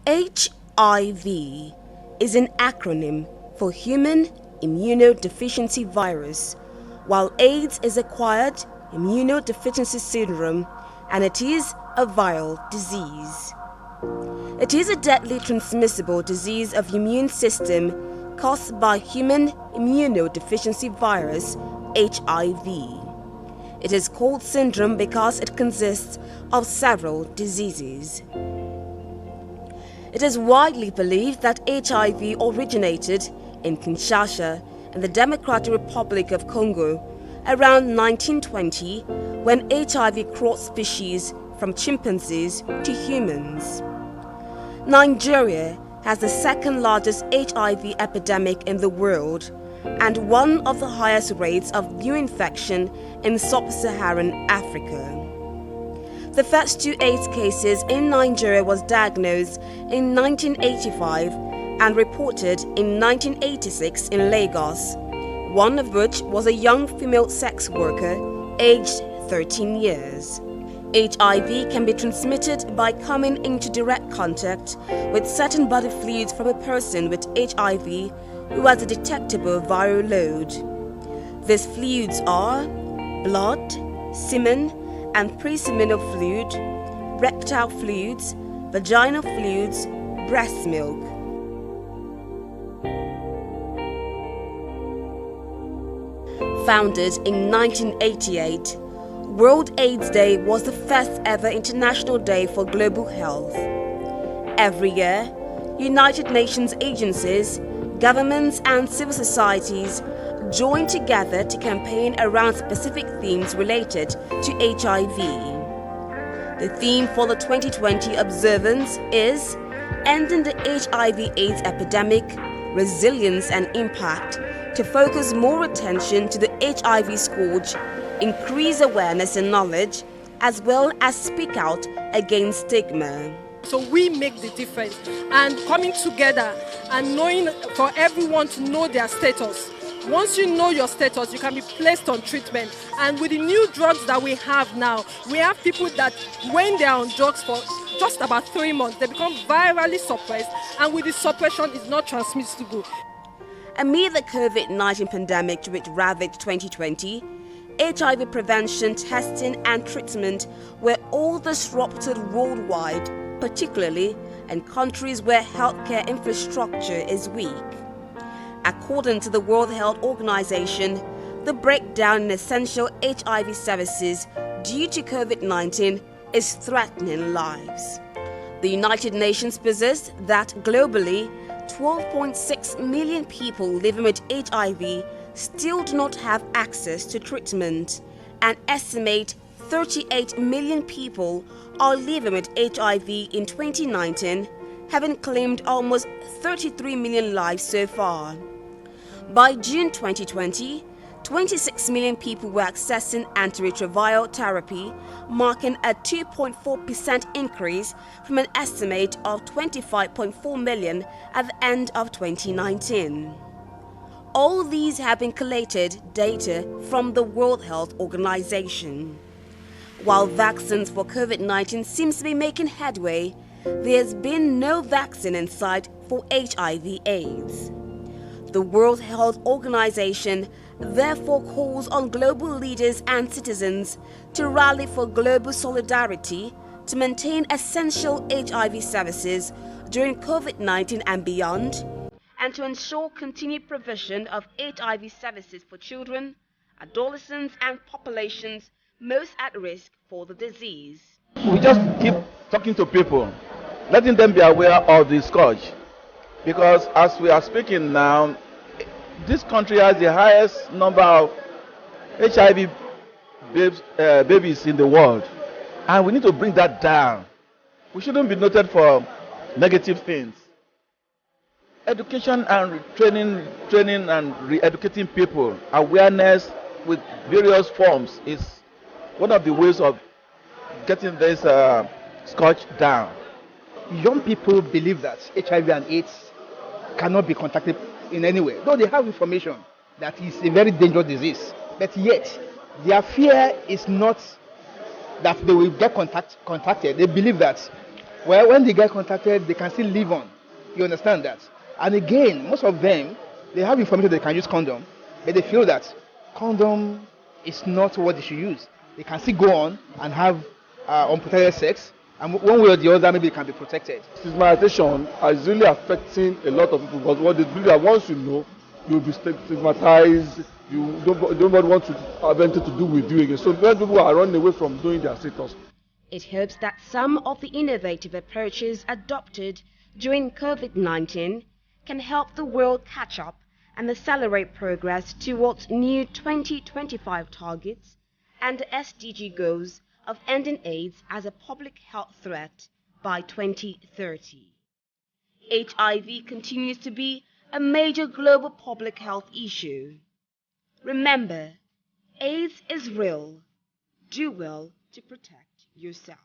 HIV is an acronym for Human Immunodeficiency Virus, while AIDS is Acquired Immunodeficiency Syndrome, and it is a viral disease. It is a deadly transmissible disease of the immune system caused by human immunodeficiency virus, HIV. It is called syndrome because it consists of several diseases. It is widely believed that HIV originated in Kinshasa in the Democratic Republic of Congo around 1920, when HIV crossed species from chimpanzees to humans. Nigeria has the second largest HIV epidemic in the world and one of the highest rates of new infection in sub-Saharan Africa. The first 2 AIDS cases in Nigeria was diagnosed in 1985 and reported in 1986 in Lagos, one of which was a young female sex worker aged 13 years. HIV can be transmitted by coming into direct contact with certain body fluids from a person with HIV who has a detectable viral load. These fluids are blood, semen and pre-seminal fluid, rectal fluids, vaginal fluids, breast milk. Founded in 1988, World AIDS Day was the first ever international day for global health. Every year, United Nations agencies, governments and civil societies join together to campaign around specific themes related to HIV. The theme for the 2020 observance is Ending the HIV/AIDS Epidemic, Resilience and Impact, to focus more attention to the HIV scourge, increase awareness and knowledge, as well as speak out against stigma. So we make the difference, and coming together and knowing for everyone to know their status. Once you know your status, you can be placed on treatment. And with the new drugs that we have now, we have people that when they are on drugs for just about 3 months, they become virally suppressed, and with the suppression, it's not transmissible. Amid the COVID-19 pandemic which ravaged 2020, HIV prevention, testing and treatment were all disrupted worldwide, particularly in countries where healthcare infrastructure is weak. According to the World Health Organization, the breakdown in essential HIV services due to COVID-19 is threatening lives. The United Nations possesses that globally, 12.6 million people living with HIV still do not have access to treatment. An estimate 38 million people are living with HIV in 2019, having claimed almost 33 million lives so far. By June 2020, 26 million people were accessing antiretroviral therapy, marking a 2.4% increase from an estimate of 25.4 million at the end of 2019. All these have been collated data from the World Health Organization. While vaccines for COVID-19 seems to be making headway, there has been no vaccine in sight for HIV/AIDS. The World Health Organization therefore calls on global leaders and citizens to rally for global solidarity to maintain essential HIV services during COVID-19 and beyond, and to ensure continued provision of HIV services for children, adolescents and populations most at risk for the disease. We just keep talking to people, letting them be aware of the scourge. Because as we are speaking now, this country has the highest number of HIV babies in the world. And we need to bring that down. We shouldn't be noted for negative things. Education and training and re-educating people, awareness with various forms is one of the ways of getting this scourge down. Young people believe that HIV and AIDS cannot be contacted in any way, though they have information that it's a very dangerous disease. But yet, their fear is not that they will get contacted. They believe that Well, when they get contacted, they can still live on. You understand that? And again, most of them, they have information they can use condom, but they feel that condom is not what they should use. They can still go on and have unprotected sex, and one way or the other, maybe they can be protected. Stigmatization is really affecting a lot of people because what they believe that once you know, you'll be stigmatized. Nobody want to have anything to do with you again. So many people are running away from doing their status. It hopes that some of the innovative approaches adopted during COVID-19 can help the world catch up and accelerate progress towards new 2025 targets and the SDG goals of ending AIDS as a public health threat by 2030. HIV continues to be a major global public health issue. Remember, AIDS is real. Do well to protect yourself.